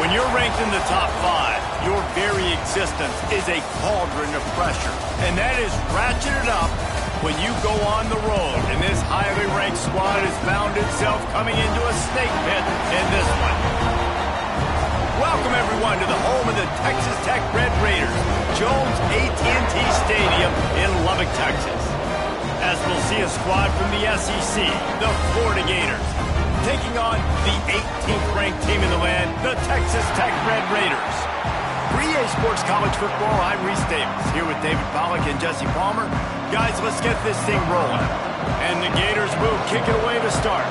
When you're ranked in the top 5, your very existence is a cauldron of pressure. And that is ratcheted up when you go on the road. And this highly ranked squad has found itself coming into a snake pit in this one. Welcome, everyone, to the home of the Texas Tech Red Raiders, Jones AT&T Stadium in Lubbock, Texas. As we'll see a squad from the SEC, the Florida Gators, taking on the 18th-ranked team in the land, the Texas Tech Red Raiders. For EA Sports College Football, I'm Reese Davis, here with David Pollack and Jesse Palmer. Guys, let's get this thing rolling. And the Gators will kick it away to start.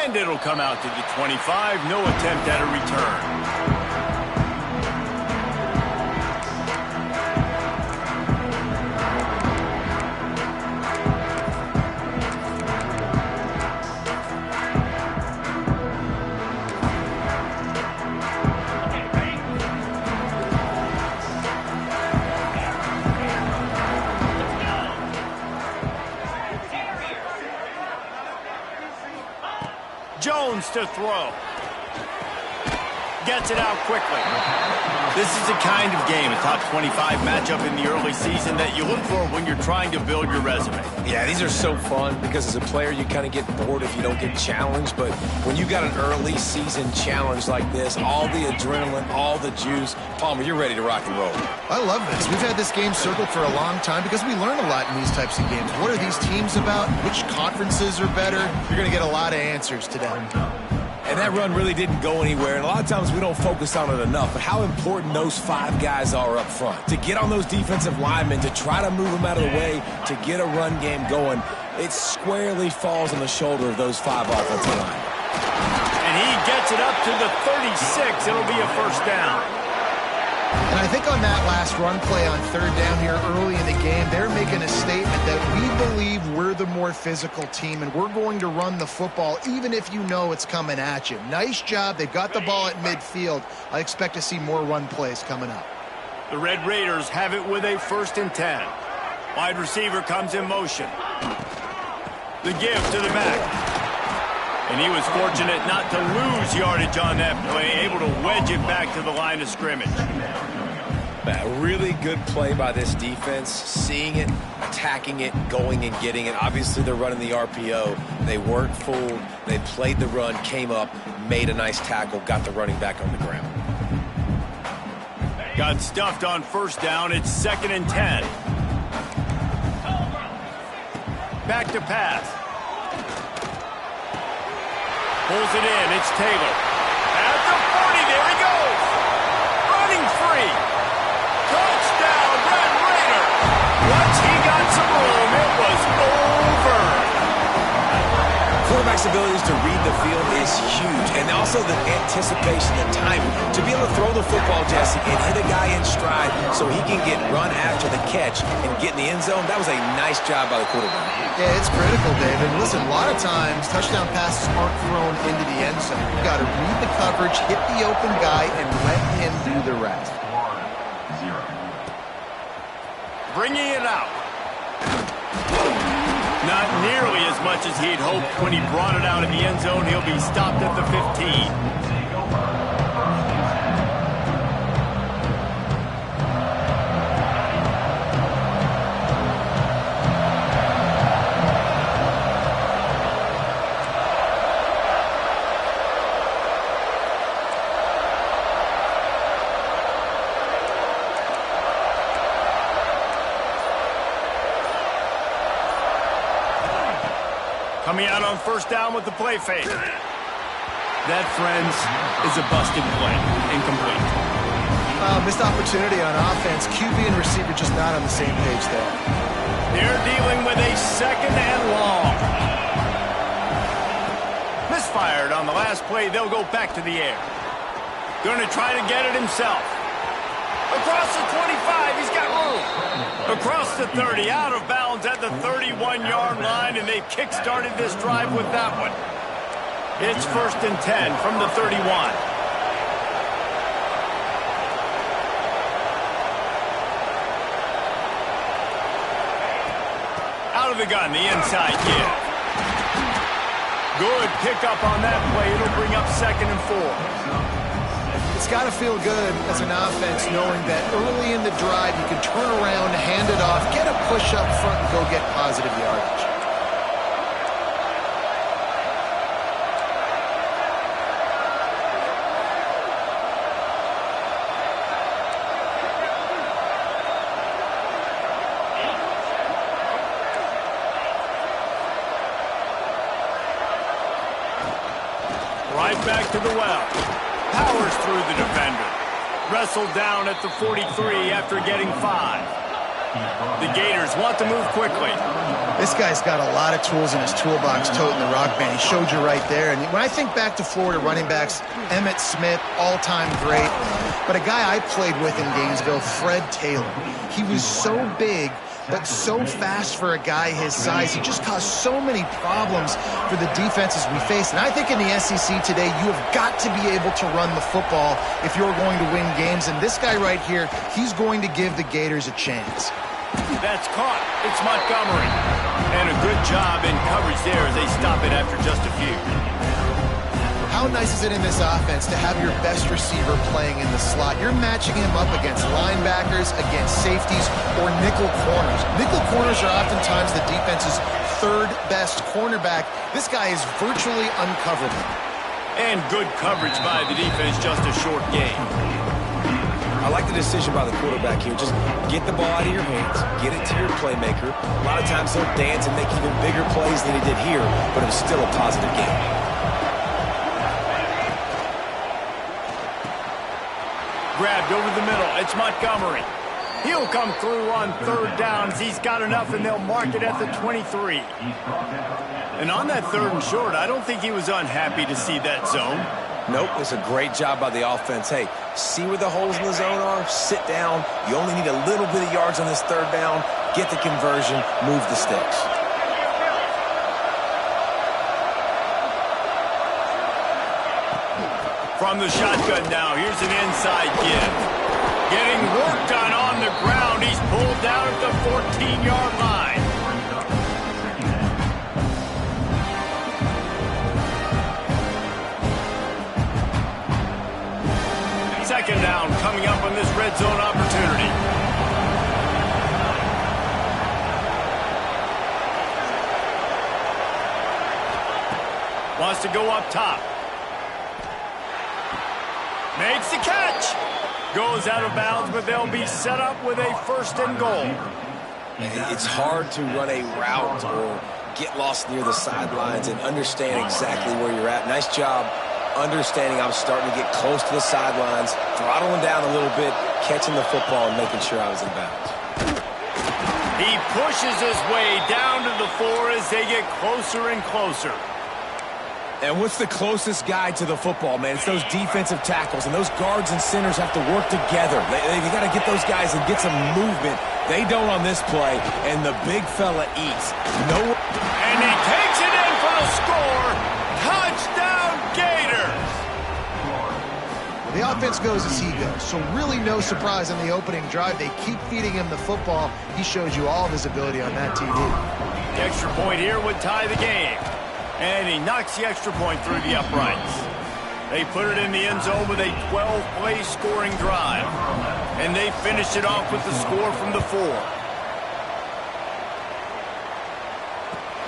And it'll come out to the 25, no attempt at a return. Jones to throw. Gets it out quickly. This is the kind of game, a top 25 matchup in the early season, that you look for when you're trying to build your resume. Yeah, these are so fun because as a player, you kind of get bored if you don't get challenged. But when you got an early season challenge like this, all the adrenaline, all the juice, Palmer, you're ready to rock and roll. I love this. We've had this game circled for a long time because we learn a lot in these types of games. What are these teams about? Which conferences are better? You're going to get a lot of answers today. And that run really didn't go anywhere, and a lot of times we don't focus on it enough, but how important those 5 guys are up front. To get on those defensive linemen, to try to move them out of the way, to get a run game going, it squarely falls on the shoulder of those 5 offensive linemen. And he gets it up to the 36. It'll be a first down. And I think on that last run play on third down here early in the game, they're making a statement that we believe we're the more physical team and we're going to run the football even if you know it's coming at you. Nice job. They've got the ball at midfield. I expect to see more run plays coming up. The Red Raiders have it with a 1st and 10. Wide receiver comes in motion. The give to the back. And he was fortunate not to lose yardage on that play, able to wedge it back to the line of scrimmage. A really good play by this defense, seeing it, attacking it, going and getting it. Obviously, they're running the RPO. They weren't fooled. They played the run, came up, made a nice tackle, got the running back on the ground. Got stuffed on first down. It's 2nd and 10. Back to pass. Pulls it in. It's Taylor. At the 40. There he goes. Running free. Touchdown, Red Raider. Once he got some room, it was over. Quarterback's abilities to read the field is huge, and also the anticipation and timing. To be able to throw the football, Jesse, and hit a guy in stride so he can get run after the catch and get in the end zone, that was a nice job by the quarterback. Yeah, it's critical, David. Listen, a lot of times touchdown passes aren't thrown into the end zone. You've got to read the coverage, hit the open guy, and let him do the rest. Bringing it out. Not nearly as much as he'd hoped when he brought it out in the end zone. He'll be stopped at the 15. Coming out on first down with the play fake. That, friends, is a busted play. Incomplete. Missed opportunity on offense. QB and receiver just not on the same page there. They're dealing with a second and long. Misfired on the last play. They'll go back to the air. Going to try to get it himself. Across the 25, he's got room. Across the 30, out of bounds at the 31-yard line, and they kick-started this drive with that one. It's 1st and 10 from the 31. Out of the gun, the inside give. Good pickup on that play. It'll bring up 2nd and 4. It's got to feel good as an offense knowing that early in the drive you can turn around, hand it off, get a push up front, and go get positive yardage. Right back to the well. Powers through the defender. Wrestled down at the 43 after getting 5. The Gators want to move quickly. This guy's got a lot of tools in his toolbox, toting the rock band. He showed you right there. And when I think back to Florida running backs, Emmitt Smith, all-time great. But a guy I played with in Gainesville, Fred Taylor. He was so big, but so fast for a guy his size. He just caused so many problems for the defenses we face. And I think in the SEC today, you have got to be able to run the football if you're going to win games. And this guy right here, he's going to give the Gators a chance. That's caught. It's Montgomery. And a good job in coverage there as they stop it after just a few. How nice is it in this offense to have your best receiver playing in the slot? You're matching him up against linebackers, against safeties, or nickel corners. Nickel corners are oftentimes the defense's third best cornerback. This guy is virtually uncoverable. And good coverage by the defense, just a short gain. I like the decision by the quarterback here. Just get the ball out of your hands, get it to your playmaker. A lot of times he'll dance and make even bigger plays than he did here, but it was still a positive game. Grabbed over the middle. It's Montgomery. He'll come through on 3rd downs. He's got enough, and they'll mark it at the 23. And on that 3rd and short, I don't think he was unhappy to see that zone. Nope, it's a great job by the offense. Hey, see where the holes in the zone are, sit down. You only need a little bit of yards on this 3rd down. Get the conversion, move the sticks. From the shotgun now, here's an inside give. Getting worked on the ground. He's pulled down at the 14-yard line. Second down coming up on this red zone opportunity. Wants to go up top. Makes the catch. Goes out of bounds, but they'll be set up with a 1st and goal. It's hard to run a route or get lost near the sidelines and understand exactly where you're at. Nice job understanding I'm starting to get close to the sidelines, throttling down a little bit, catching the football and making sure I was in bounds. He pushes his way down to the 4 as they get closer and closer. And what's the closest guy to the football, man? It's those defensive tackles, and those guards and centers have to work together. They got to get those guys and get some movement. They don't on this play, and the big fella eats. And he takes it in for the score. Touchdown, Gators! The offense goes as he goes, so really no surprise on the opening drive. They keep feeding him the football. He shows you all of his ability on that TV. The extra point here would tie the game. And he knocks the extra point through the uprights. They put it in the end zone with a 12-play scoring drive. And they finished it off with the score from the 4.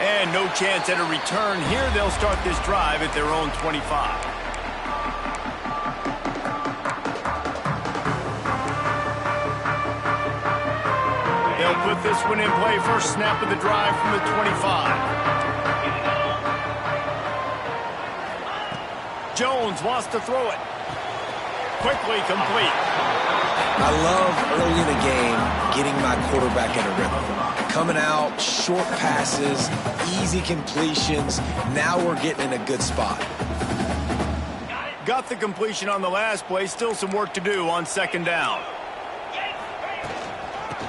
And no chance at a return here. They'll start this drive at their own 25. They'll put this one in play. First snap of the drive from the 25. Jones wants to throw it. Quickly complete. I love early in the game getting my quarterback in a rhythm. Coming out, short passes, easy completions. Now we're getting in a good spot. Got the completion on the last play. Still some work to do on second down.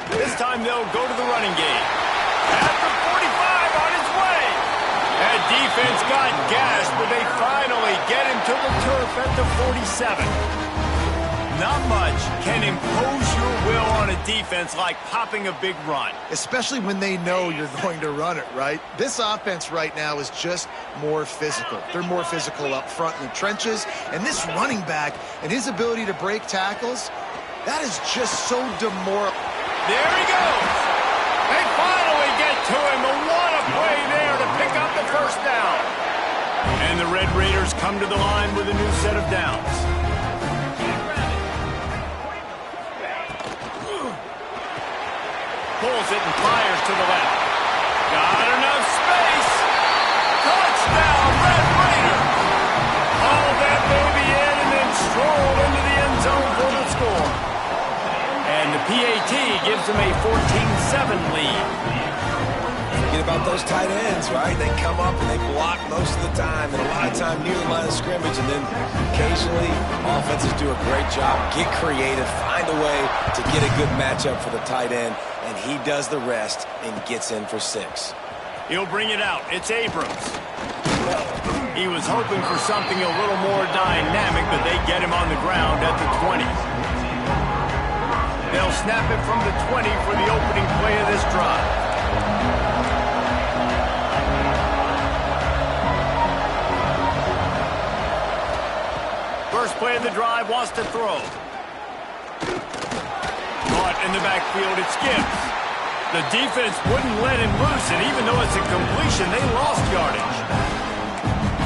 This time they'll go to the running game. At the 45 on his way. That defense got gashed, but they finally get him to the turf at the 47. Not much can impose your will on a defense like popping a big run. Especially when they know you're going to run it, right? This offense right now is just more physical. They're more physical up front in the trenches. And this running back and his ability to break tackles, that is just so demoralizing. There he goes. They finally get to him. And what a play there to pick up the first down. And the Red Raiders come to the line with a new set of downs. Pulls it and fires to the left. Got enough space. Touchdown, Red Raiders. Haul that baby in and then stroll into the end zone for the score. And the PAT gives them a 14-7 lead. Forget about those tight ends, right? They come up and they block most of the time, and a lot of time near the line of scrimmage, and then occasionally offenses do a great job, get creative, find a way to get a good matchup for the tight end, and he does the rest and gets in for 6. He'll bring it out. It's Abrams. He was hoping for something a little more dynamic, but they get him on the ground at the 20. They'll snap it from the 20 for the opening play of this drive. First play of the drive, wants to throw. Caught in the backfield, it's Gibbs. The defense wouldn't let him loose, and even though it's a completion, they lost yardage.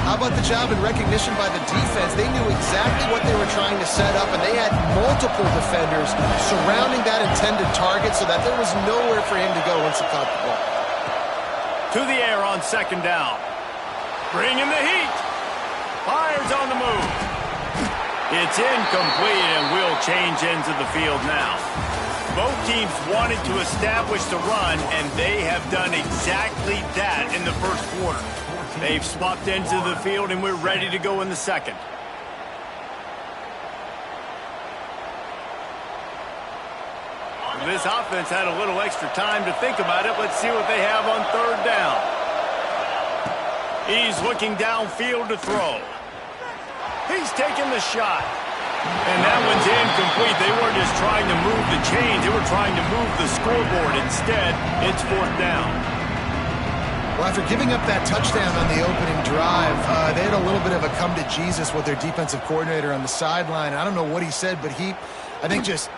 How about the job and recognition by the defense? They knew exactly what they were trying to set up, and they had multiple defenders surrounding that intended target so that there was nowhere for him to go once he caught the ball. To the air on second down. Bringing the heat. Fires on the move. It's incomplete, and we'll change ends of the field now. Both teams wanted to establish the run, and they have done exactly that in the first quarter. They've swapped ends of the field, and we're ready to go in the second. This offense had a little extra time to think about it. Let's see what they have on third down. He's looking downfield to throw. He's taking the shot. And that one's incomplete. They weren't just trying to move the chains. They were trying to move the scoreboard. Instead, it's fourth down. Well, after giving up that touchdown on the opening drive, they had a little bit of a come-to-Jesus with their defensive coordinator on the sideline. I don't know what he said, but he, I think, just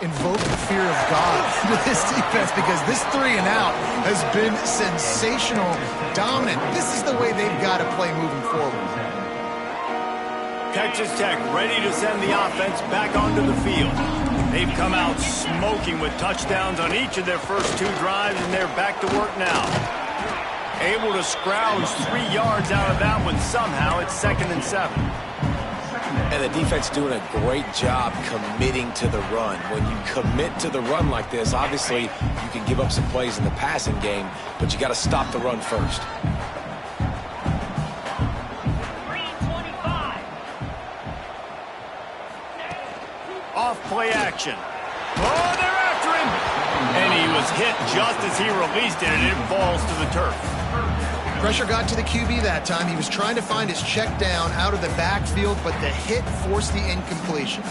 invoked the fear of God into this defense because this 3-and-out has been sensational, dominant. This is the way they've got to play moving forward. Texas Tech ready to send the offense back onto the field. They've come out smoking with touchdowns on each of their first 2 drives, and they're back to work now. Able to scrounge 3 yards out of that one somehow. It's 2nd and 7. And the defense doing a great job committing to the run. When you commit to the run like this, obviously you can give up some plays in the passing game, but you got to stop the run first. Off play action. Oh, they're after him. And he was hit just as he released it, and it falls to the turf. Pressure got to the QB that time. He was trying to find his check down out of the backfield, but the hit forced the incompletion.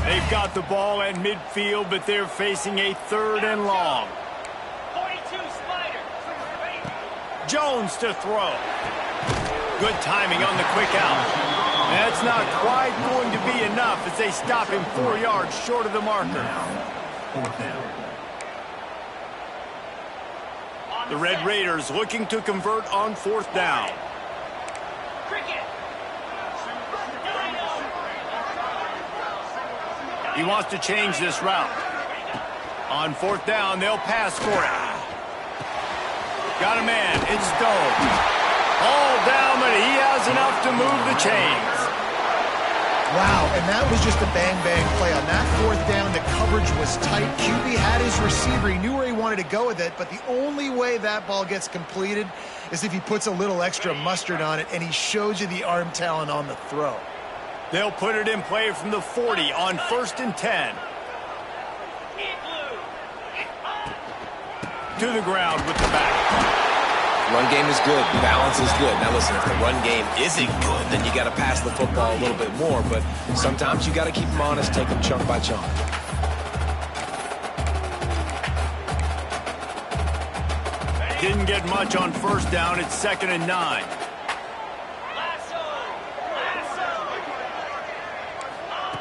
They've got the ball at midfield, but they're facing a 3rd and long. 42 Jones to throw. Good timing on the quick out. That's not quite going to be enough as they stop him 4 yards short of the marker. Fourth down. The Red Raiders looking to convert on 4th down. He wants to change this route. On 4th down, they'll pass for it. Got a man. It's Stone. All down, but he has enough to move the chains. Wow, and that was just a bang-bang play. On that 4th down, the coverage was tight. QB had his receiver. He knew where he wanted to go with it, but the only way that ball gets completed is if he puts a little extra mustard on it, and he shows you the arm talent on the throw. They'll put it in play from the 40 on 1st and 10. To the ground with the back. Run game is good. Balance is good. Now listen, if the run game isn't good, then you got to pass the football a little bit more. But sometimes you got to keep them honest, take them chunk by chunk. Didn't get much on 1st down. It's 2nd and 9.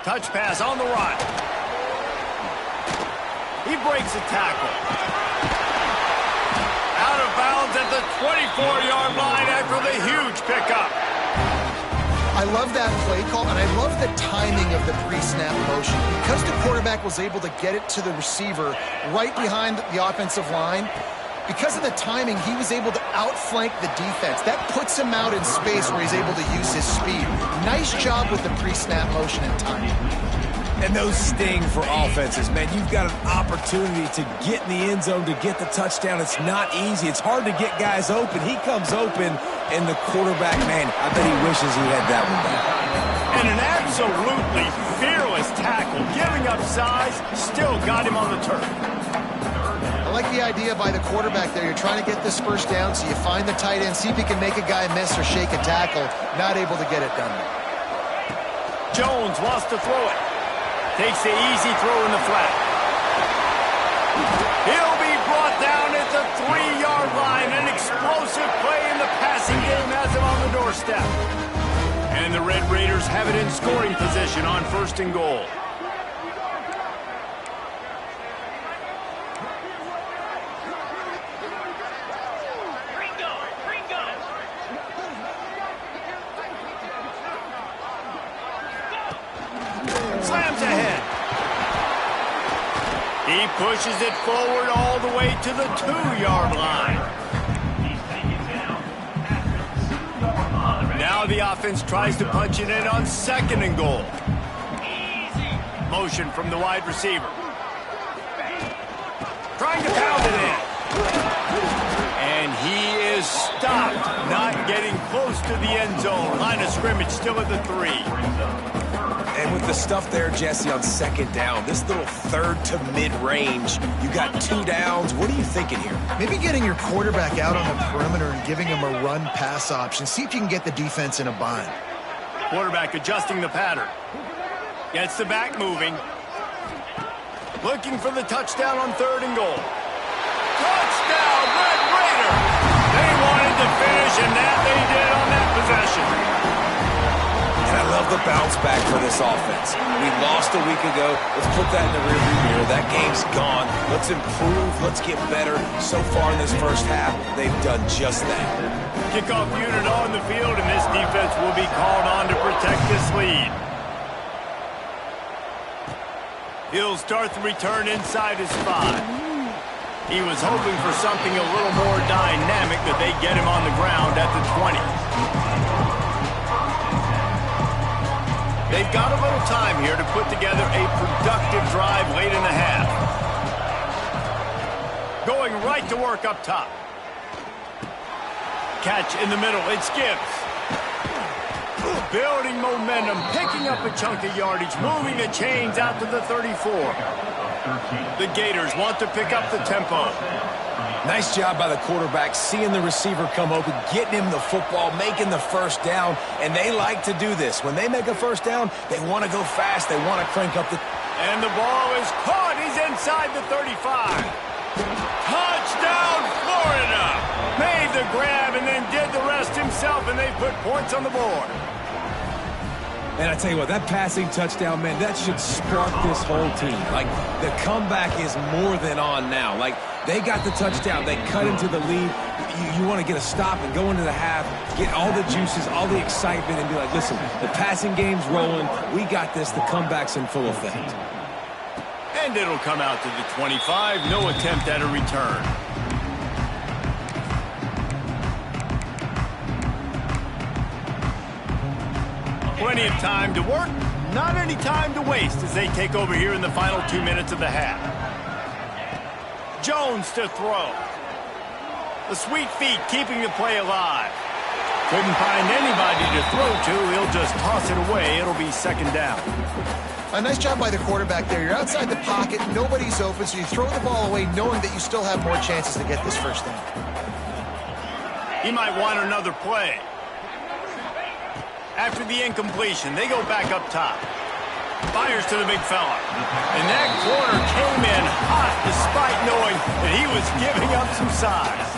Touch pass on the run. He breaks a tackle. Out of bounds at the 24-yard line after the huge pickup. I love that play call, and I love the timing of the pre-snap motion. Because the quarterback was able to get it to the receiver right behind the offensive line, because of the timing, he was able to outflank the defense. That puts him out in space where he's able to use his speed. Nice job with the pre-snap motion and timing. And those sting for offenses, man. You've got an opportunity to get in the end zone, to get the touchdown. It's not easy. It's hard to get guys open. He comes open, and the quarterback, man, I bet he wishes he had that one back. And an absolutely fearless tackle, giving up size, still got him on the turf. I like the idea by the quarterback there. You're trying to get this first down, so you find the tight end, see if he can make a guy miss or shake a tackle. Not able to get it done. Jones wants to throw it. Takes the easy throw in the flat. He'll be brought down at the 3-yard line. An explosive play in the passing game has him on the doorstep. And the Red Raiders have it in scoring position on 1st and goal. Slams ahead. He pushes it forward all the way to the 2-yard line. Now the offense tries to punch it in on 2nd and goal. Motion from the wide receiver. Trying to pound it in. And he is stopped, not getting close to the end zone. Line of scrimmage still at the 3. And with the stuff there, Jesse, on 2nd down, this little 3rd to mid-range, you got 2 downs. What are you thinking here? Maybe getting your quarterback out on the perimeter and giving him a run-pass option. See if you can get the defense in a bind. Quarterback adjusting the pattern. Gets the back moving. Looking for the touchdown on 3rd and goal. Touchdown, Red Raider! They wanted to finish, and that they did on that possession. And I love the bounce back for this offense. We lost a week ago. Let's put that in the rearview mirror. That game's gone. Let's improve. Let's get better. So far in this first half, they've done just that. Kickoff unit on the field, and this defense will be called on to protect this lead. He'll start the return inside his 5. He was hoping for something a little more dynamic, but they get him on the ground at the 20. They've got a little time here to put together a productive drive late in the half. Going right to work up top. Catch in the middle. It's Gibbs. Building momentum, picking up a chunk of yardage, moving the chains out to the 34. The Gators want to pick up the tempo. Nice job by the quarterback, seeing the receiver come open, getting him the football, making the first down, and they like to do this. When they make a first down, they want to go fast. They want to crank up the... And the ball is caught. He's inside the 35. Touchdown, Florida! Made the the grab and then did the rest himself, and they put points on the board. And I tell you what, that passing touchdown, man, that should spark this whole team. Like, the comeback is more than on now. Like, they got the touchdown. They cut into the lead. You want to get a stop and go into the half, get all the juices, all the excitement, and be like, listen, the passing game's rolling. We got this. The comeback's in full effect. And it'll come out to the 25. No attempt at a return. Plenty of time to work, not any time to waste as they take over here in the final 2 minutes of the half. Jones to throw. The sweet feet keeping the play alive. Couldn't find anybody to throw to. He'll just toss it away. It'll be second down. A nice job by the quarterback there. You're outside the pocket, nobody's open, so you throw the ball away knowing that you still have more chances to get this first down. He might want another play. After the incompletion, they go back up top. Fires to the big fella. And that corner came in hot despite knowing that he was giving up some size.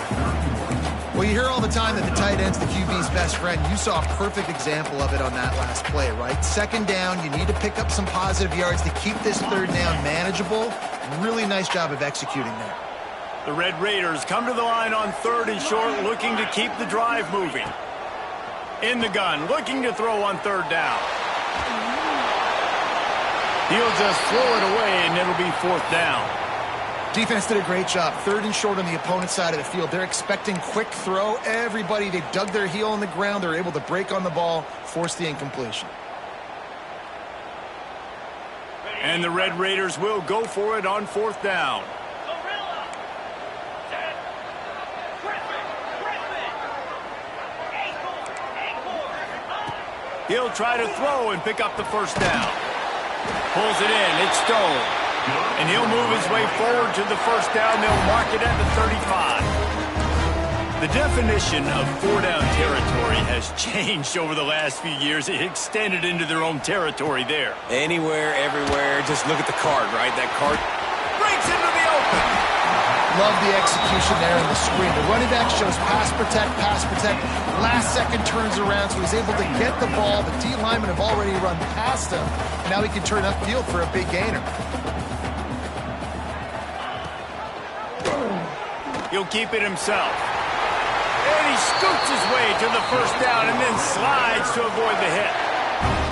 Well, you hear all the time that the tight end's the QB's best friend. You saw a perfect example of it on that last play, right? Second down, you need to pick up some positive yards to keep this third down manageable. Really nice job of executing there. The Red Raiders come to the line on 3rd and short, looking to keep the drive moving. In the gun, looking to throw on 3rd down. He'll just throw it away, and it'll be 4th down. Defense did a great job. 3rd and short on the opponent's side of the field. They're expecting quick throw. Everybody, they dug their heel on the ground. They're able to break on the ball, force the incompletion. And the Red Raiders will go for it on 4th down. He'll try to throw and pick up the first down. Pulls it in. It's Stone. And he'll move his way forward to the first down. They'll mark it at the 35. The definition of 4-down territory has changed over the last few years. It extended into their own territory there. Anywhere, everywhere. Just look at the card, right? That card Breaks into the open. Love the execution there in the screen. The running back shows pass protect. Last second turns around, so he's able to get the ball. The D linemen have already run past him. Now he can turn upfield for a big gainer. He'll keep it himself. And he scoots his way to the first down and then slides to avoid the hit.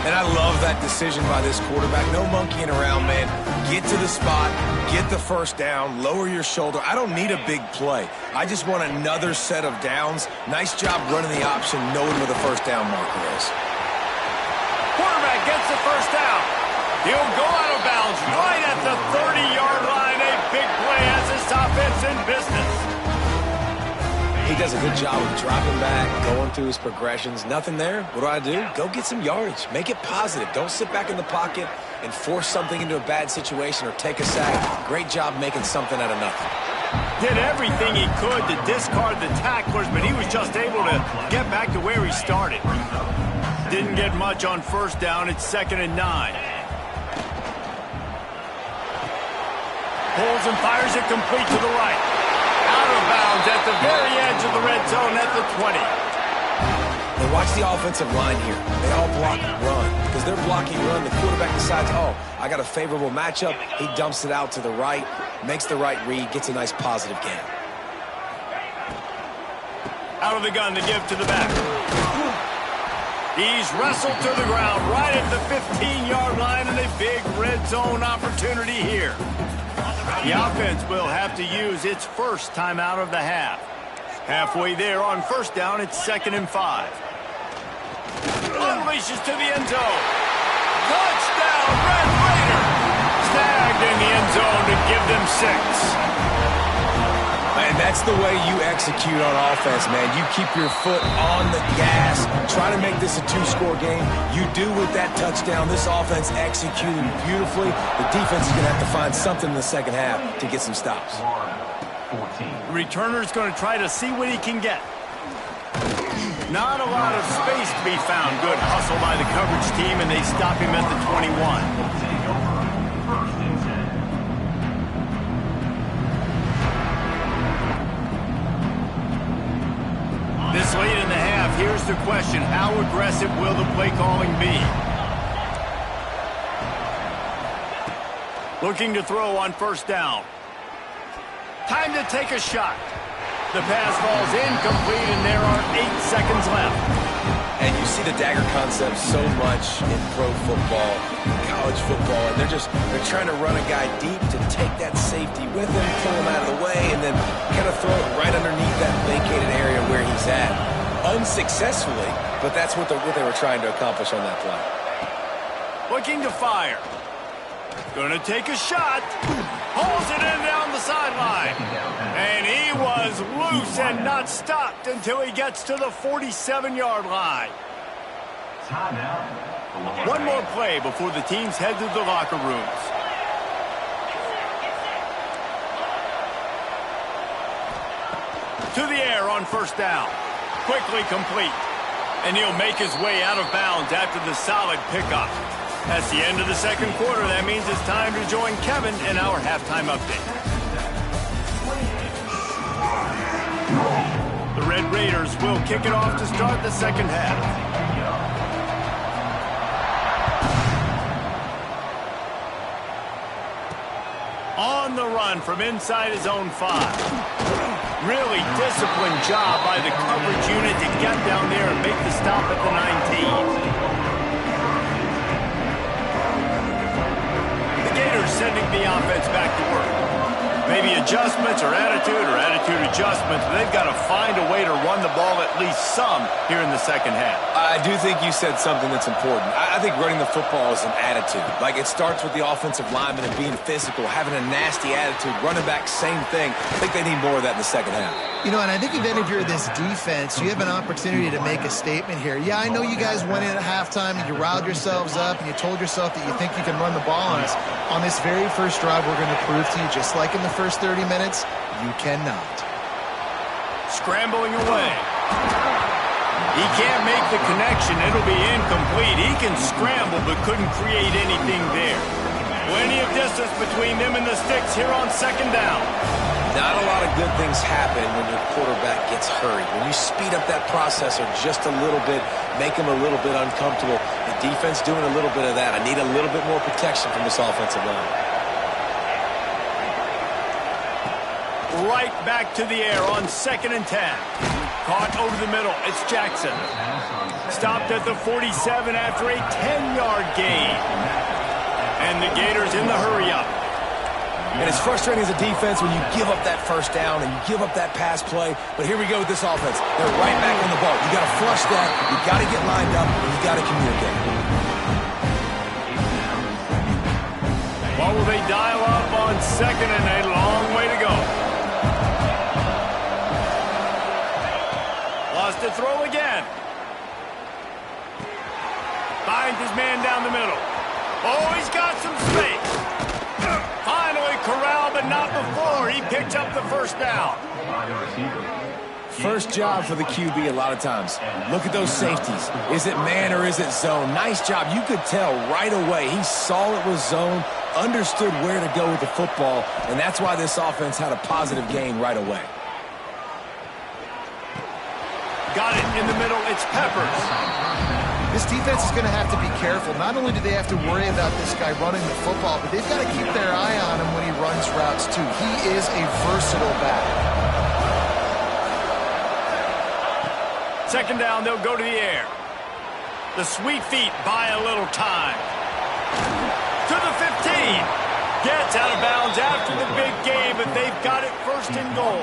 And I love that decision by this quarterback. No monkeying around, man. Get to the spot, get the first down, lower your shoulder. I don't need a big play. I just want another set of downs. Nice job running the option, knowing where the first down marker is. Quarterback gets the first down. He'll go out of bounds right at the 30-yard line. A big play has this offense in business. He does a good job of dropping back, going through his progressions. Nothing there. What do? Go get some yardage. Make it positive. Don't sit back in the pocket and force something into a bad situation or take a sack. Great job making something out of nothing. Did everything he could to discard the tacklers, but he was just able to get back to where he started. Didn't get much on first down. It's 2nd and 9. Pulls and fires it complete to the right. Out of bounds at the very edge of the red zone at the 20. And watch the offensive line here. They all block run. Because they're blocking run, the quarterback decides, oh, I got a favorable matchup. He dumps it out to the right, makes the right read, gets a nice positive gain. Out of the gun to give to the back. He's wrestled to the ground right at the 15-yard line, and a big red zone opportunity here. The offense will have to use its first timeout of the half. Halfway there on first down, it's 2nd and 5. Unleashes to the end zone. Touchdown, Red Raider! Snagged in the end zone to give them 6. And that's the way you execute on offense, man. You keep your foot on the gas, try to make this a 2-score game. You do with that touchdown. This offense executed beautifully. The defense is going to have to find something in the second half to get some stops. The returner's going to try to see what he can get. Not a lot of space to be found. Good hustle by the coverage team, and they stop him at the 21. here's the question. How aggressive will the play calling be? Looking to throw on first down. Time to take a shot. The pass falls incomplete, and there are 8 seconds left. And you see the dagger concept so much in pro football, college football, and they're trying to run a guy deep to take that safety with him, pull him out of the way, and then kind of throw it right underneath that vacated area where he's at. Unsuccessfully, but that's what they were trying to accomplish on that play. Looking to fire. Gonna take a shot. Pulls it in down the sideline. And he was loose and not stopped until he gets to the 47-yard line. One more play before the teams head to the locker rooms. To the air on first down. Quickly complete. And he'll make his way out of bounds after the solid pickup. That's the end of the second quarter. That means it's time to join Kevin in our halftime update. The Red Raiders will kick it off to start the second half. On the run from inside his own 5. Really disciplined job by the coverage unit to get down there and make the stop at the 19. Sending the offense back to work. Maybe adjustments or attitude adjustments. But they've got to find a way to run the ball at least some here in the second half. I do think you said something that's important. I think running the football is an attitude. Like, it starts with the offensive lineman and being physical, having a nasty attitude. Running back, same thing. I think they need more of that in the second half. You know, and I think if you're this defense, you have an opportunity to make a statement here. Yeah, I know you guys went in at halftime and you riled yourselves up and you told yourself that you think you can run the ball on us. On this very first drive, we're going to prove to you, just like in the first 30 minutes, you cannot. Scrambling away. He can't make the connection. It'll be incomplete. He can scramble but couldn't create anything there. Plenty of distance between them and the sticks here on second down. Not a lot of good things happen when your quarterback gets hurried. When you speed up that processor just a little bit, make him a little bit uncomfortable. The defense doing a little bit of that. I need a little bit more protection from this offensive line. Right back to the air on 2nd and 10. Caught over the middle. It's Jackson. Stopped at the 47 after a 10-yard gain. And the Gators in the hurry-up. And it's frustrating as a defense when you give up that first down and you give up that pass play. But here we go with this offense. They're right back on the ball. You got to flush that. You got to get lined up. And you got to communicate. What will they dial up on second and a long way to go? Lost to throw again. Finds his man down the middle. Oh, he's got some space. Finally corralled, but not before. He picked up the first down. First job for the QB a lot of times. Look at those safeties. Is it man or is it zone? Nice job. You could tell right away. He saw it was zone, understood where to go with the football, and that's why this offense had a positive gain right away. Got it in the middle. It's Peppers. This defense is going to have to be careful. Not only do they have to worry about this guy running the football, but they've got to keep their eye on him when he runs routes, too. He is a versatile back. Second down, they'll go to the air. The sweet feet buy a little time. To the 15. Gets out of bounds after the big game, but they've got it first and goal.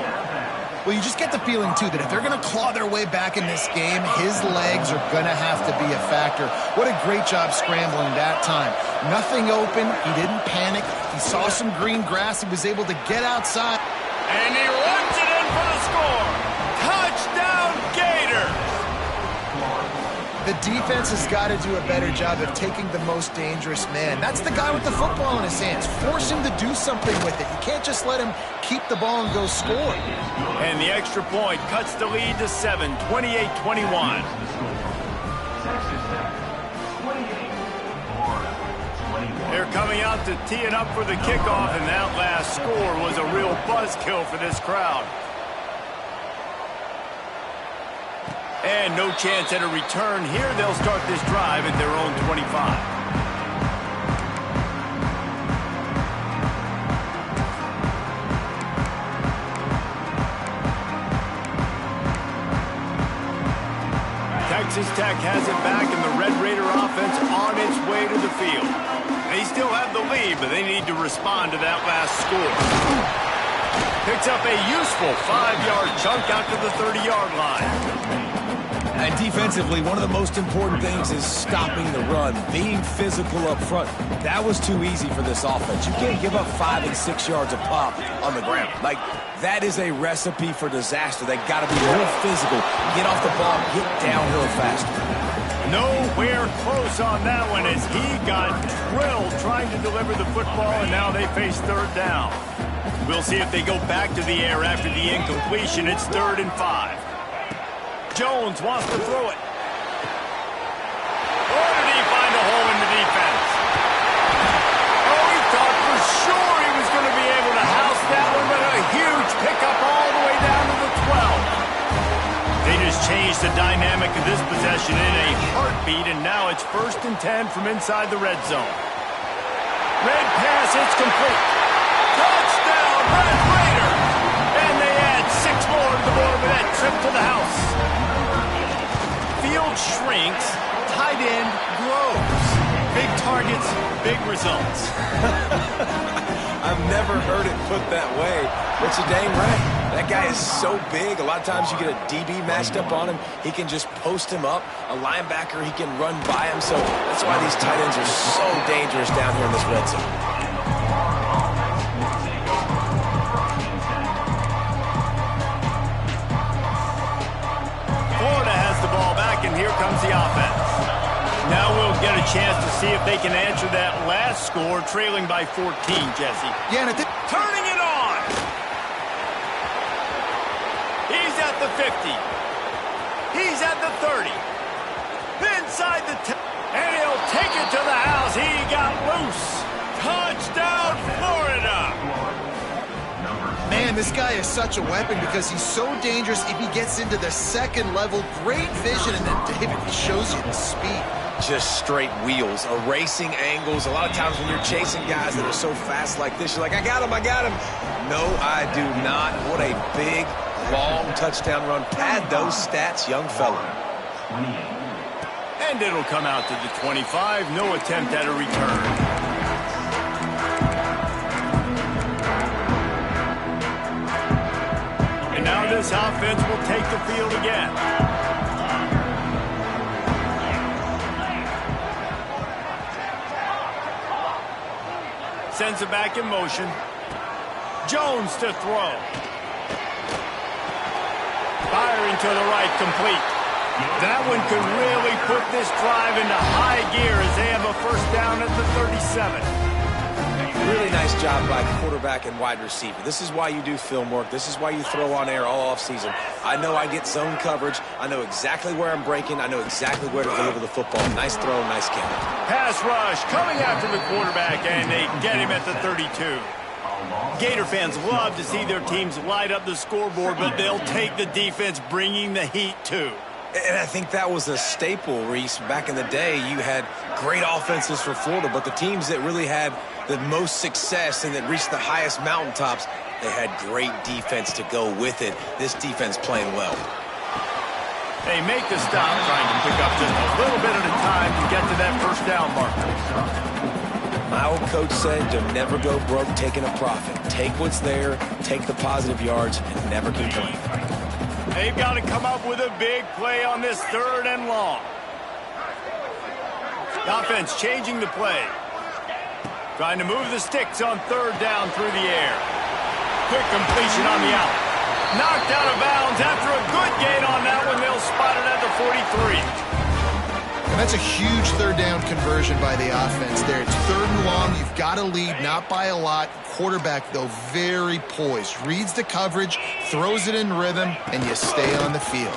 Well, you just get the feeling, too, that if they're going to claw their way back in this game, his legs are going to have to be a factor. What a great job scrambling that time. Nothing open. He didn't panic. He saw some green grass. He was able to get outside. And he runs it in for the score. Touchdown, Gators. The defense has got to do a better job of taking the most dangerous man. That's the guy with the football in his hands. Force him to do something with it. You can't just let him keep the ball and go score. And the extra point cuts the lead to 7, 28-21. They're coming out to tee it up for the kickoff, and that last score was a real buzzkill for this crowd. And no chance at a return here. They'll start this drive at their own 25. Texas Tech has it back, and the Red Raider offense on its way to the field. They still have the lead, but they need to respond to that last score. Picks up a useful 5-yard chunk out to the 30-yard line. And defensively, one of the most important things is stopping the run, being physical up front. That was too easy for this offense. You can't give up 5 and 6 yards of pop on the ground. Like, that is a recipe for disaster. They got to be real physical, get off the ball, get downhill faster. Nowhere close on that one as he got drilled trying to deliver the football, and now they face third down. We'll see if they go back to the air after the incompletion. It's 3rd and 5. Jones wants to throw it. Or did he find a hole in the defense? Oh, he thought for sure he was going to be able to house that one, but a huge pickup all the way down to the 12. They just changed the dynamic of this possession in a heartbeat, and now it's 1st and 10 from inside the red zone. Red pass, it's complete. Touchdown, Red Raider! And they add 6 more to the board with that trip to the house. Field shrinks, tight end grows. Big targets, big results. I've never heard it put that way, but you're dang right. That guy is so big. A lot of times you get a DB matched up on him. He can just post him up. A linebacker, he can run by him. So that's why these tight ends are so dangerous down here in this red zone. And here comes the offense. Now we'll get a chance to see if they can answer that last score, trailing by 14, Jesse. Yeah, and turning it on. He's at the 50. He's at the 30. Inside the 10. And he'll take it to the house. He got loose. Touchdown, Florida. Man, this guy is such a weapon because he's so dangerous if he gets into the second level. Great vision, and then David shows you the speed. Just straight wheels, erasing angles. A lot of times when you're chasing guys that are so fast like this, you're like, I got him, I got him. No, I do not. What a big, long touchdown run. Pad those stats, young fella. And it'll come out to the 25. No attempt at a return. Now this offense will take the field again. Sends it back in motion. Jones to throw. Firing to the right, complete. That one could really put this drive into high gear as they have a 1st down at the 37. Really nice job by quarterback and wide receiver. This is why you do film work. This is why you throw on air all offseason. I know I get zone coverage. I know exactly where I'm breaking. I know exactly where to deliver the football. Nice throw, nice catch. Pass rush coming after the quarterback, and they get him at the 32. Gator fans love to see their teams light up the scoreboard, but they'll take the defense bringing the heat too. And I think that was a staple, Reese. Back in the day, you had great offenses for Florida, but the teams that really had the most success and that reached the highest mountaintops, they had great defense to go with it. This defense playing well. They make the stop, trying to pick up just a little bit at a time to get to that 1st down marker. My old coach said to never go broke taking a profit. Take what's there, take the positive yards, and never complain. They've got to come up with a big play on this 3rd and long. The offense changing the play. Trying to move the sticks on 3rd down through the air. Quick completion on the out. Knocked out of bounds after a good gain on that one. They'll spot it at the 43. And that's a huge 3rd down conversion by the offense there. It's 3rd and long. You've got to lead, not by a lot. Quarterback, though, very poised. Reads the coverage, throws it in rhythm, and you stay on the field.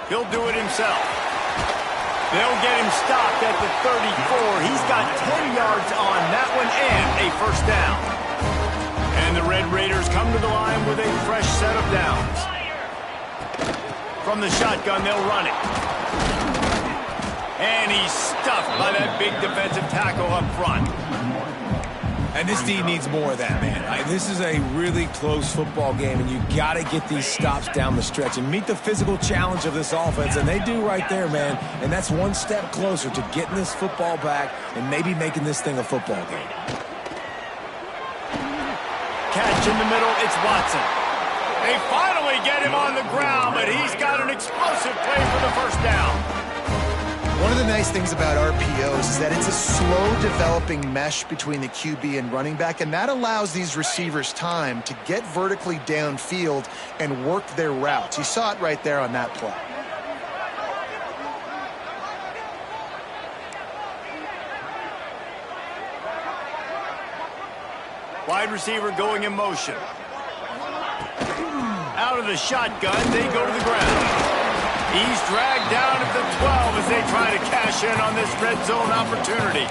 He'll do it himself. They'll get him stopped at the 34. He's got 10 yards on that one and a 1st down. And the Red Raiders come to the line with a fresh set of downs. From the shotgun, they'll run it. And he's stuffed by that big defensive tackle up front. And this D needs more of that, man. This is a really close football game, and you got to get these stops down the stretch and meet the physical challenge of this offense, and they do right there, man. And that's one step closer to getting this football back and maybe making this thing a football game. Catch in the middle, it's Watson. They finally get him on the ground, but he's got an explosive play for the first down. One of the nice things about RPOs is that it's a slow-developing mesh between the QB and running back, and that allows these receivers time to get vertically downfield and work their routes. You saw it right there on that play. Wide receiver going in motion. Out of the shotgun, they go to the ground. He's dragged down at the 12 as they try to cash in on this red zone opportunity.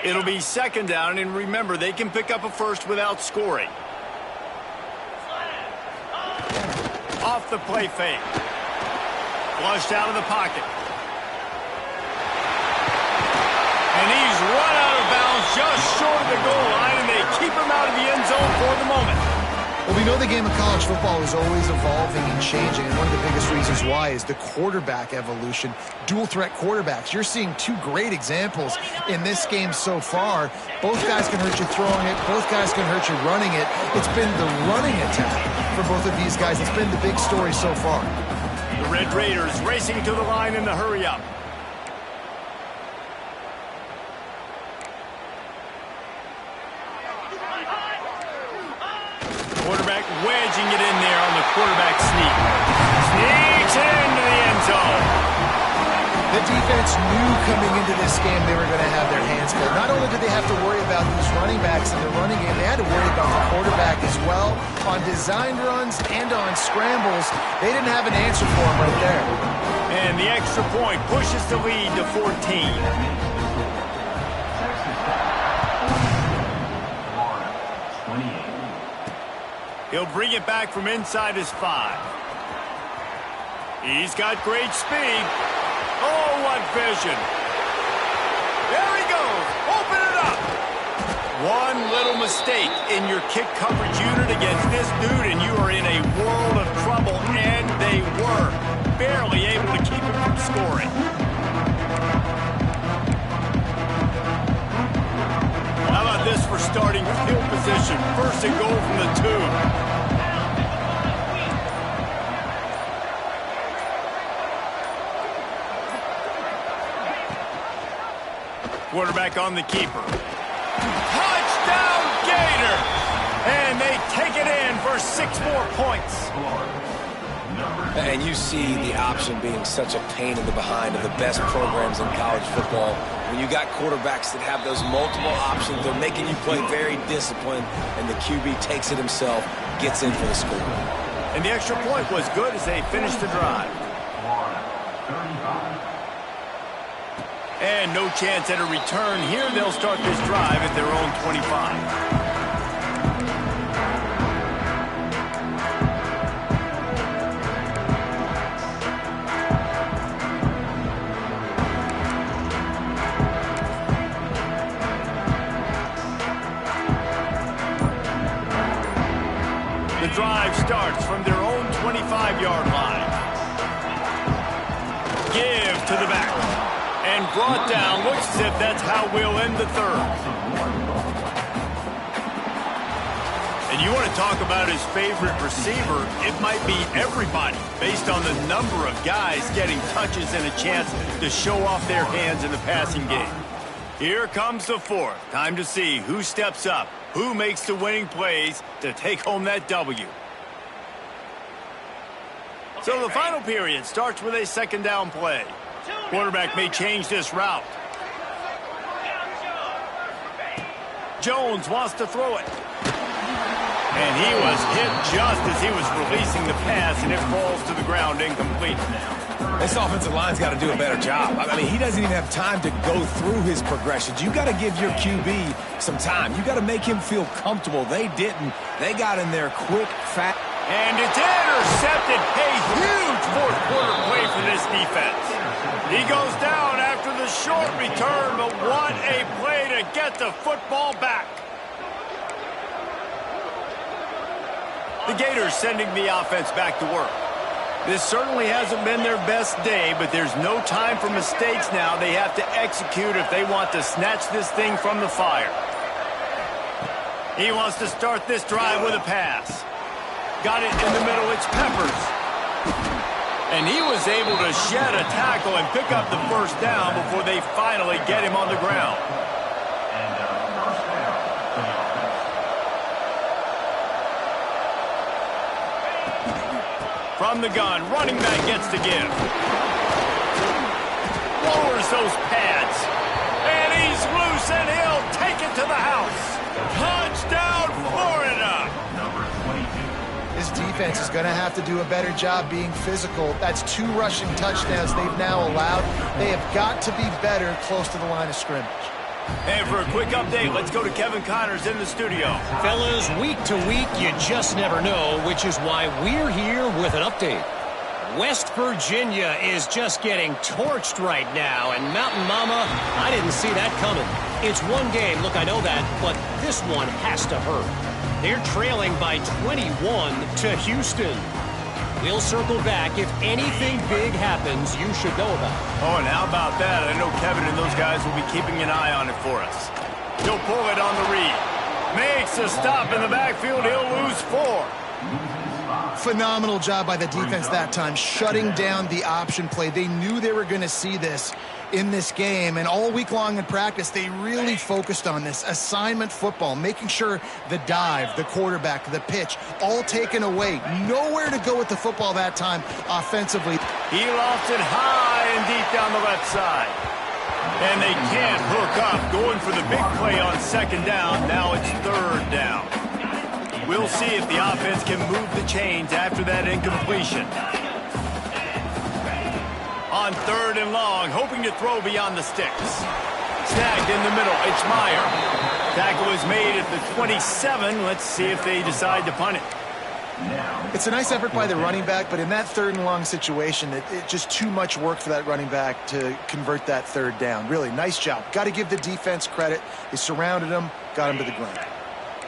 It'll be second down, and remember, they can pick up a first without scoring. Off the play fake. Flushed out of the pocket. And he's run out of bounds just short of the goal line, and they keep him out of the end zone for the moment. Well, we know the game of college football is always evolving and changing, and one of the biggest reasons why is the quarterback evolution. Dual-threat quarterbacks. You're seeing two great examples in this game so far. Both guys can hurt you throwing it. Both guys can hurt you running it. It's been the running attack for both of these guys. It's been the big story so far. The Red Raiders racing to the line in the hurry-up. Quarterback wedging it in there on the quarterback sneak. Sneaks into the end zone. The defense knew coming into this game they were going to have their hands full. Not only did they have to worry about these running backs in the running game, they had to worry about the quarterback as well. On designed runs and on scrambles, they didn't have an answer for him right there. And the extra point pushes the lead to 14. He'll bring it back from inside his 5. He's got great speed. Oh, what vision. There he goes. Open it up. One little mistake in your kick coverage unit against this dude, and you are in a world of trouble, and they were barely able to keep him from scoring. How about this for starting field position? First and goal from the 2. Quarterback on the keeper. Touchdown, Gator! And they take it in for 6 more points. And you see the option being such a pain in the behind of the best programs in college football. When you got quarterbacks that have those multiple options, they're making you play very disciplined, and the QB takes it himself, gets in for the score. And the extra point was good as they finished the drive. And no chance at a return here. They'll start this drive at their own 25. The drive starts from their own 25-yard line. Give to the back. And brought down. Looks as if that's how we'll end the third. And you want to talk about his favorite receiver, it might be everybody based on the number of guys getting touches and a chance to show off their hands in the passing game. Here comes the fourth. Time to see who steps up, who makes the winning plays to take home that W. So the final period starts with a second down play. Quarterback may change this route. Jones wants to throw it. And he was hit just as he was releasing the pass, and it falls to the ground incomplete. This offensive line's got to do a better job. I mean, he doesn't even have time to go through his progressions. You got to give your QB some time. You got to make him feel comfortable. They didn't. They got in there quick, fast. And it's intercepted. A huge fourth quarter play for this defense. He goes down after the short return, but what a play to get the football back. The Gators sending the offense back to work. This certainly hasn't been their best day, but there's no time for mistakes now. They have to execute if they want to snatch this thing from the fire. He wants to start this drive with a pass. Got it in the middle. It's Peppers. And he was able to shed a tackle and pick up the first down before they finally get him on the ground. From the gun, running back gets to give. Lowers those pads. And he's loose, and he'll take it to the house. Touchdown, Florida! This defense is going to have to do a better job being physical. That's 2 rushing touchdowns they've now allowed. They have got to be better close to the line of scrimmage. And for a quick update, let's go to Kevin Connors in the studio. Fellas, week to week, you just never know, which is why we're here with an update. West Virginia is just getting torched right now, and Mountain Mama, I didn't see that coming. It's one game, look, I know that, but this one has to hurt. They're trailing by 21 to Houston. We'll circle back. If anything big happens, you should know about it. Oh, and how about that? I know Kevin and those guys will be keeping an eye on it for us. He'll pull it on the read. Makes a stop in the backfield. He'll lose 4. Phenomenal job by the defense that time, shutting down the option play. They knew they were going to see this in this game, and all week long in practice, they really focused on this assignment football, making sure the dive, the quarterback, the pitch, all taken away. Nowhere to go with the football that time offensively. He lost it high and deep down the left side. And they can't hook up, going for the big play on second down. Now it's third down. We'll see if the offense can move the chains after that incompletion. On third and long, hoping to throw beyond the sticks. Snagged in the middle, it's Meyer. Tackle is made at the 27. Let's see if they decide to punt it. It's a nice effort by the running back, but in that third and long situation, it just too much work for that running back to convert that third down. Really, nice job. Got to give the defense credit. They surrounded him, got him to the ground.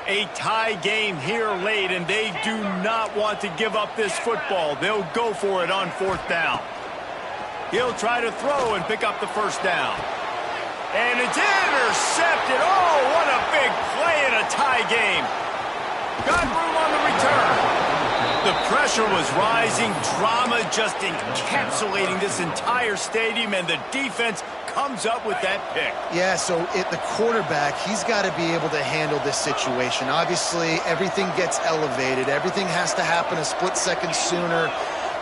A tie game here late, and they do not want to give up this football. They'll go for it on fourth down. He'll try to throw and pick up the first down. And it's intercepted. Oh, what a big play in a tie game. Got room on the return. The pressure was rising. Drama just encapsulating this entire stadium, and the defense comes up with that pick. Yeah, so the quarterback, he's got to be able to handle this situation. Obviously, everything gets elevated. Everything has to happen a split second sooner.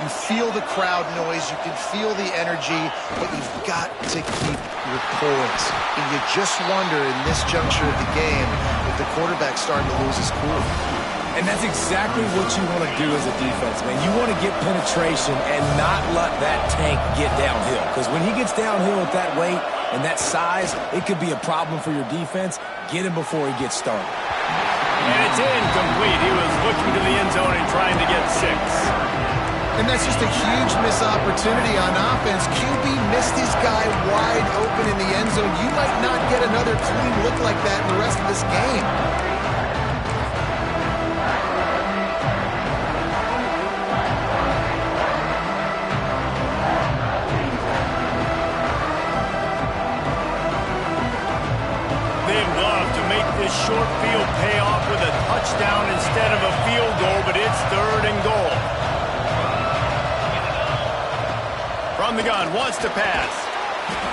You feel the crowd noise. You can feel the energy, but you've got to keep your poise. And you just wonder in this juncture of the game if the quarterback's starting to lose his cool. And that's exactly what you want to do as a defense, man. You want to get penetration and not let that tank get downhill. Because when he gets downhill at that weight and that size, it could be a problem for your defense. Get him before he gets started. And it's incomplete. He was looking to the end zone and trying to get 6. And that's just a huge missed opportunity on offense. QB missed his guy wide open in the end zone. You might not get another clean look like that in the rest of this game. Short field payoff with a touchdown instead of a field goal, but it's third and goal. From the gun, wants to pass.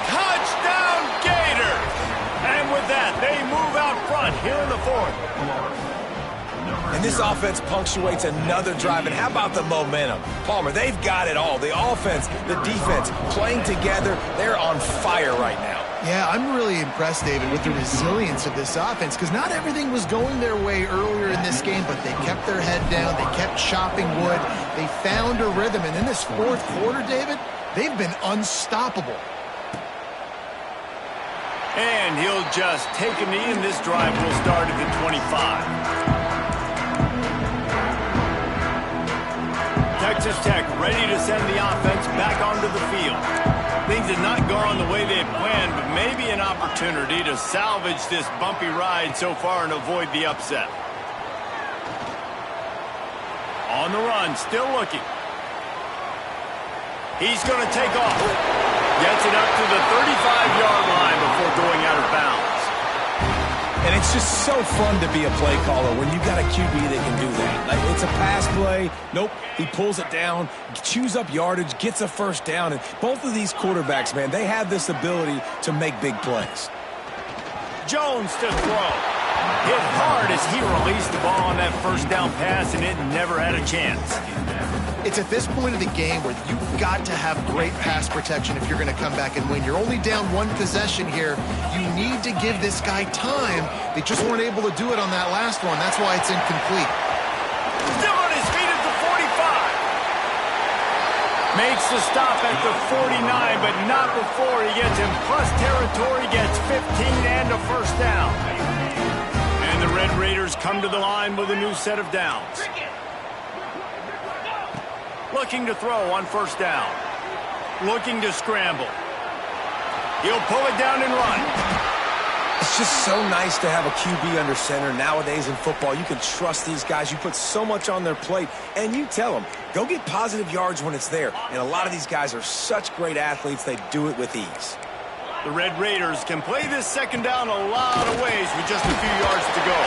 Touchdown, Gators! And with that, they move out front here in the fourth. And this offense punctuates another drive. And how about the momentum? Palmer, they've got it all. The offense, the defense, playing together. They're on fire right now. Yeah, I'm really impressed, David, with the resilience of this offense, because not everything was going their way earlier in this game, but they kept their head down. They kept chopping wood. They found a rhythm. And in this fourth quarter, David, They've been unstoppable. And he'll just take a knee, and this drive will start at the 25. Texas Tech ready to send the offense back onto the field. Things have not gone the way they had planned, but maybe an opportunity to salvage this bumpy ride so far and avoid the upset. On the run, still looking. He's going to take off. Gets it up to the 35-yard line before going out of bounds. And it's just so fun to be a play caller when you got a QB that can do that. Like, it's a pass play. Nope, he pulls it down, chews up yardage, gets a first down. And both of these quarterbacks, man, they have this ability to make big plays. Jones to throw. Hit hard as he released the ball on that first down pass, and it never had a chance. It's at this point of the game where you've got to have great pass protection if you're going to come back and win. You're only down one possession here. You need to give this guy time. They just weren't able to do it on that last one. That's why it's incomplete. Still on his feet at the 45. Makes the stop at the 49, but not before he gets in plus territory, gets 15 and a first down. And the Red Raiders come to the line with a new set of downs. Looking to throw on first down. Looking to scramble. He'll pull it down and run. It's just so nice to have a QB under center. Nowadays in football, you can trust these guys. You put so much on their plate, and you tell them, go get positive yards when it's there. And a lot of these guys are such great athletes, they do it with ease. The Red Raiders can play this second down a lot of ways with just a few yards to go.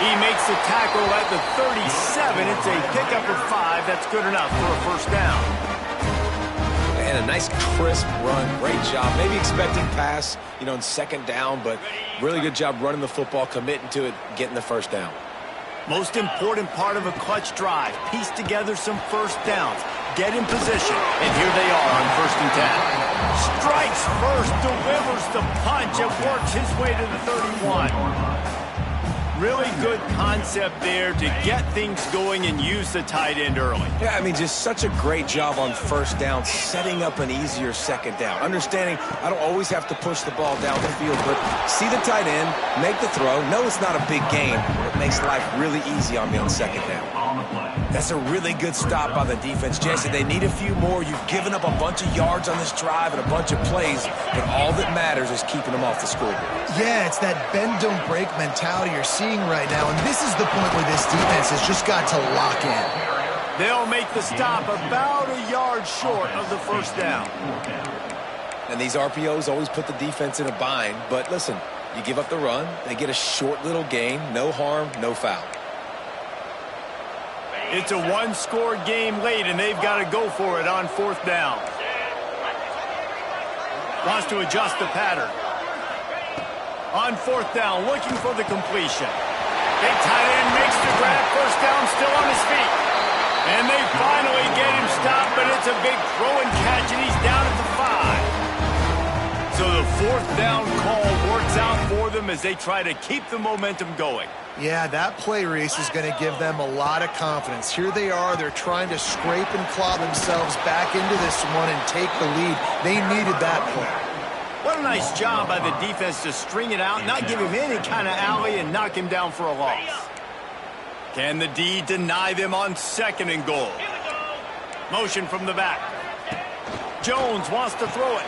He makes the tackle at the 37. It's a pickup of 5. That's good enough for a first down. And a nice crisp run. Great job. Maybe expecting pass, in second down, but really good job running the football, committing to it, getting the first down. Most important part of a clutch drive. Piece together some first downs. Get in position. And here they are on 1st and 10. Strikes first, delivers the punch, and works his way to the 31. Really good concept there to get things going and use the tight end early. Yeah, just such a great job on first down, setting up an easier second down. Understanding I don't always have to push the ball down the field, but see the tight end, make the throw. No, it's not a big gain, but it makes life really easy on me on second down. That's a really good stop by the defense. Jesse, they need a few more. You've given up a bunch of yards on this drive and a bunch of plays, but all that matters is keeping them off the scoreboard. Yeah, it's that bend, don't break mentality you're seeing right now, and this is the point where this defense has just got to lock in. They'll make the stop about a yard short of the first down. And these RPOs always put the defense in a bind, but listen, you give up the run, they get a short little gain, no harm, no foul. It's a one-score game late, and they've got to go for it on 4th down. Wants to adjust the pattern. On 4th down, looking for the completion. Big tight end makes the grab, first down, still on his feet. And they finally get him stopped, but it's a big throw and catch, and he's down at the 5. So the 4th down call works out for them as they try to keep the momentum going. Yeah, that play, Reese, is going to give them a lot of confidence. Here they are. They're trying to scrape and claw themselves back into this one and take the lead. They needed that play. What a nice job by the defense to string it out, not give him any kind of alley, and knock him down for a loss. Can the D deny them on 2nd and goal? Motion from the back. Jones wants to throw it.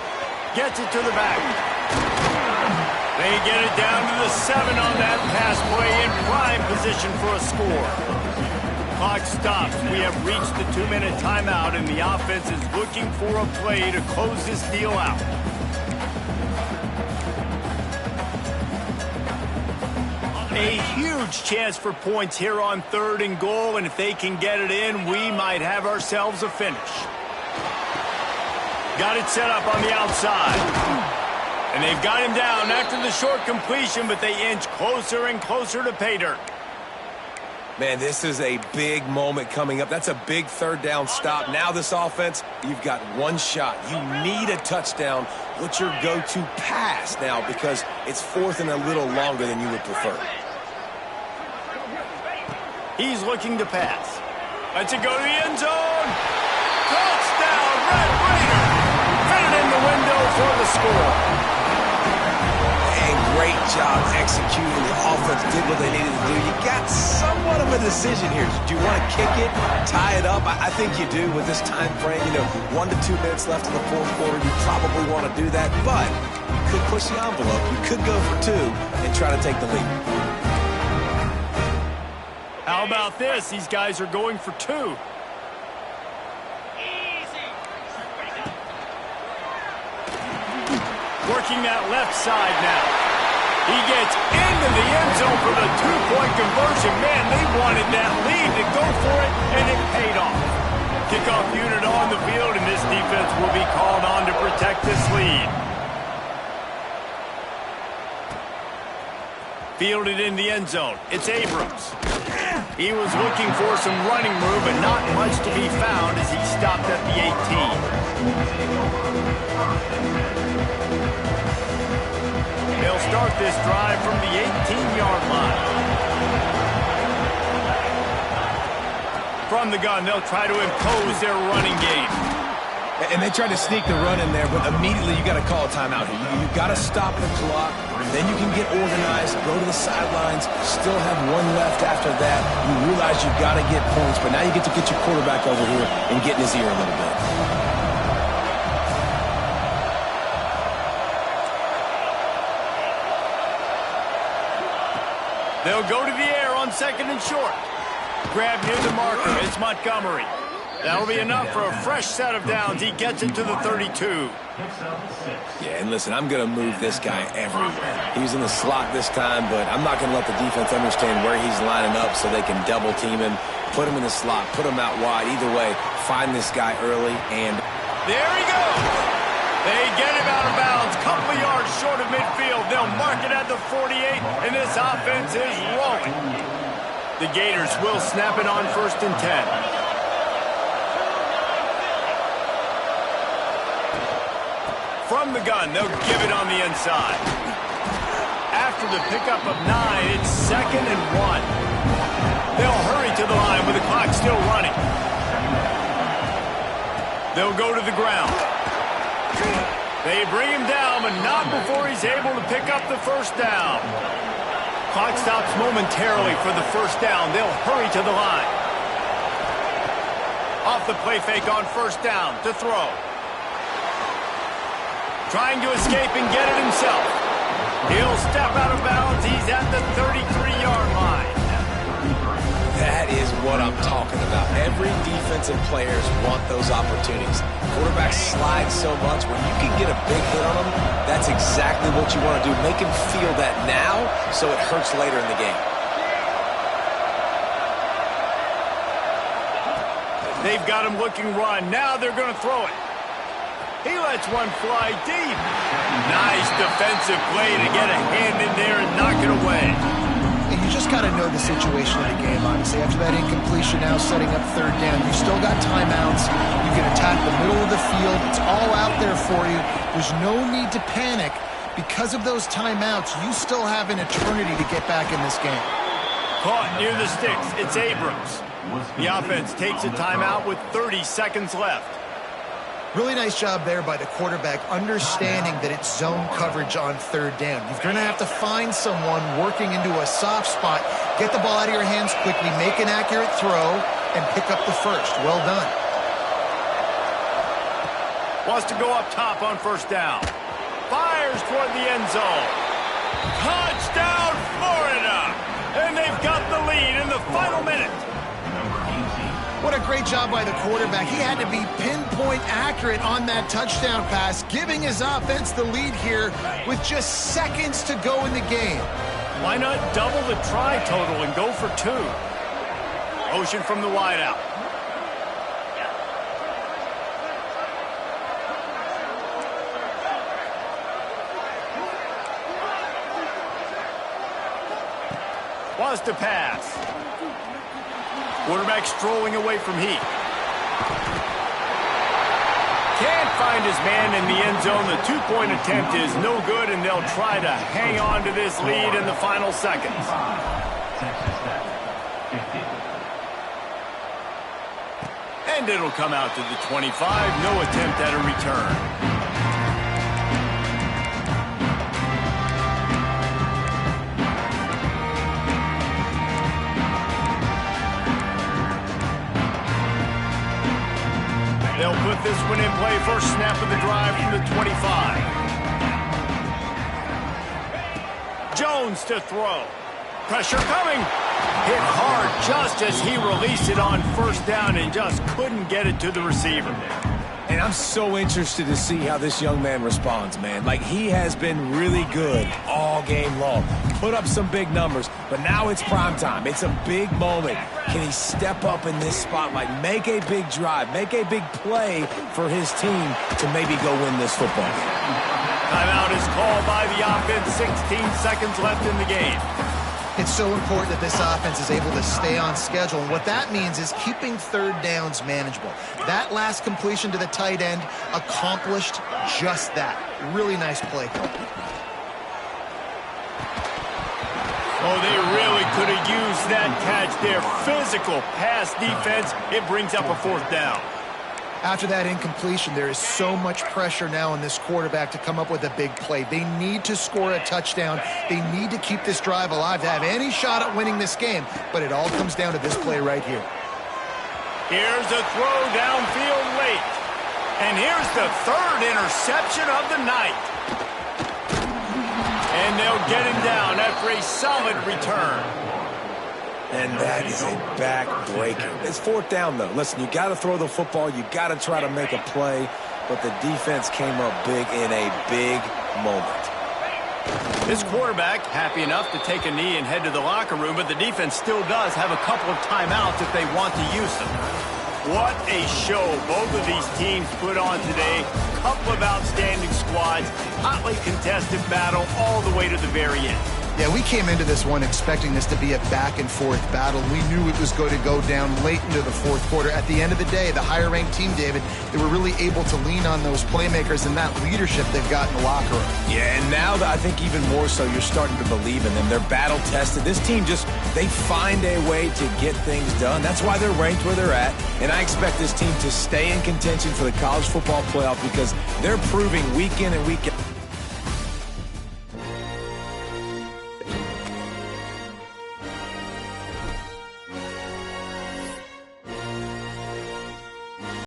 Gets it to the back. They get it down to the 7 on that pass play, in prime position for a score. Clock stops. We have reached the 2-minute timeout, and the offense is looking for a play to close this deal out. A huge chance for points here on 3rd and goal, and if they can get it in, we might have ourselves a finish. Got it set up on the outside. And they've got him down after the short completion, but they inch closer and closer to pay dirt. Man, this is a big moment coming up. That's a big 3rd down stop. Now this offense, you've got one shot. You need a touchdown. What's your go-to pass now? Because it's 4th and a little longer than you would prefer. He's looking to pass. Let's it go to the end zone. Touchdown, Red Raiders! the window for the score. And great job executing. The offense did what they needed to do. You got somewhat of a decision here. Do you want to kick it, tie it up? I think you do with this time frame. 1 to 2 minutes left in the fourth quarter. You probably want to do that, but you could push the envelope. You could go for 2 and try to take the lead. How about this? These guys are going for 2. Working that left side now. He gets into the end zone for the 2-point conversion. Man, they wanted that lead to go for it, and it paid off. Kickoff unit on the field, and this defense will be called on to protect this lead. Fielded in the end zone. It's Abrams. He was looking for some running room, but not much to be found as he stopped at the 18. They'll start this drive from the 18-yard line. From the gun, they'll try to impose their running game. And they tried to sneak the run in there, but immediately you got to call a timeout here. You got to stop the clock, and then you can get organized, go to the sidelines, still have 1 left after that. You realize you've got to get points, but now you get to get your quarterback over here and get in his ear a little bit. They'll go to the air on 2nd and short. Grab near the marker. It's Montgomery. That'll be enough for a fresh set of downs. He gets it to the 32. Yeah, and listen, I'm going to move this guy everywhere. He's in the slot this time, but I'm not going to let the defense understand where he's lining up so they can double team him, put him in the slot, put him out wide. Either way, find this guy early, and there he goes. They get him out of bounds, couple of yards short of midfield. They'll mark it at the 48, and this offense is rolling. The Gators will snap it on 1st and 10. From the gun, they'll give it on the inside. After the pickup of 9, it's 2nd and 1. They'll hurry to the line with the clock still running. They'll go to the ground. They bring him down, but not before he's able to pick up the first down. Clock stops momentarily for the first down. They'll hurry to the line. Off the play fake on 1st down to throw. Trying to escape and get it himself. He'll step out of bounds. He's at the 33-yard line. that is what I'm talking about. Every defensive players want those opportunities. Quarterbacks slide so much. When you can get a big hit on them, that's exactly what you want to do. Make him feel that now so it hurts later in the game. They've got him looking run. Now they're going to throw it. He lets one fly deep. Nice defensive play to get a hand in there and knock it away. And you just got to know the situation of the game, honestly. After that incompletion, now setting up third down. You still got timeouts. You can attack the middle of the field. It's all out there for you. There's no need to panic. Because of those timeouts, you still have an eternity to get back in this game. Caught near the sticks. It's Abrams. The offense takes a timeout with 30 seconds left. Really nice job there by the quarterback, understanding that it's zone coverage on third down. You're going to have to find someone working into a soft spot, get the ball out of your hands quickly, make an accurate throw, and pick up the first. Well done. Wants to go up top on first down. Fires toward the end zone. Touchdown, Florida! And they've got the lead in the final minute. What a great job by the quarterback. He had to be pinpoint accurate on that touchdown pass, giving his offense the lead here with just seconds to go in the game. Why not double the try total and go for two? Motion from the wideout. Wants to pass. Quarterback strolling away from heat. Can't find his man in the end zone. The two-point attempt is no good, and they'll try to hang on to this lead in the final seconds. And it'll come out to the 25. No attempt at a return. They'll put this one in play. First snap of the drive from the 25. Jones to throw. Pressure coming. Hit hard just as he released it on first down and just couldn't get it to the receiver. And I'm so interested to see how this young man responds, man. Like, he has been really good all game long. Put up some big numbers, but now it's prime time. It's a big moment. Can he step up in this spotlight, make a big drive, make a big play for his team to maybe go win this football game? Timeout is called by the offense. 16 seconds left in the game. It's so important that this offense is able to stay on schedule. And what that means is keeping third downs manageable. That last completion to the tight end accomplished just that. Really nice play call. Oh, they really could have used that catch there. Physical pass defense. It brings up a fourth down. After that incompletion, there is so much pressure now on this quarterback to come up with a big play. They need to score a touchdown. They need to keep this drive alive to have any shot at winning this game. But it all comes down to this play right here. Here's a throw downfield late. And here's the third interception of the night. And they'll get him down after a solid return. And that is a back-breaker. It's fourth down, though. Listen, you got to throw the football. You got to try to make a play. But the defense came up big in a big moment. This quarterback happy enough to take a knee and head to the locker room, but the defense still does have a couple of timeouts if they want to use them. What a show both of these teams put on today. Couple of outstanding squads. Hotly contested battle all the way to the very end. Yeah, we came into this one expecting this to be a back-and-forth battle. We knew it was going to go down late into the fourth quarter. At the end of the day, the higher-ranked team, David, they were really able to lean on those playmakers and that leadership they've got in the locker room. Yeah, and now I think even more so, you're starting to believe in them. They're battle-tested. This team they find a way to get things done. That's why they're ranked where they're at. And I expect this team to stay in contention for the college football playoff because they're proving week in and week out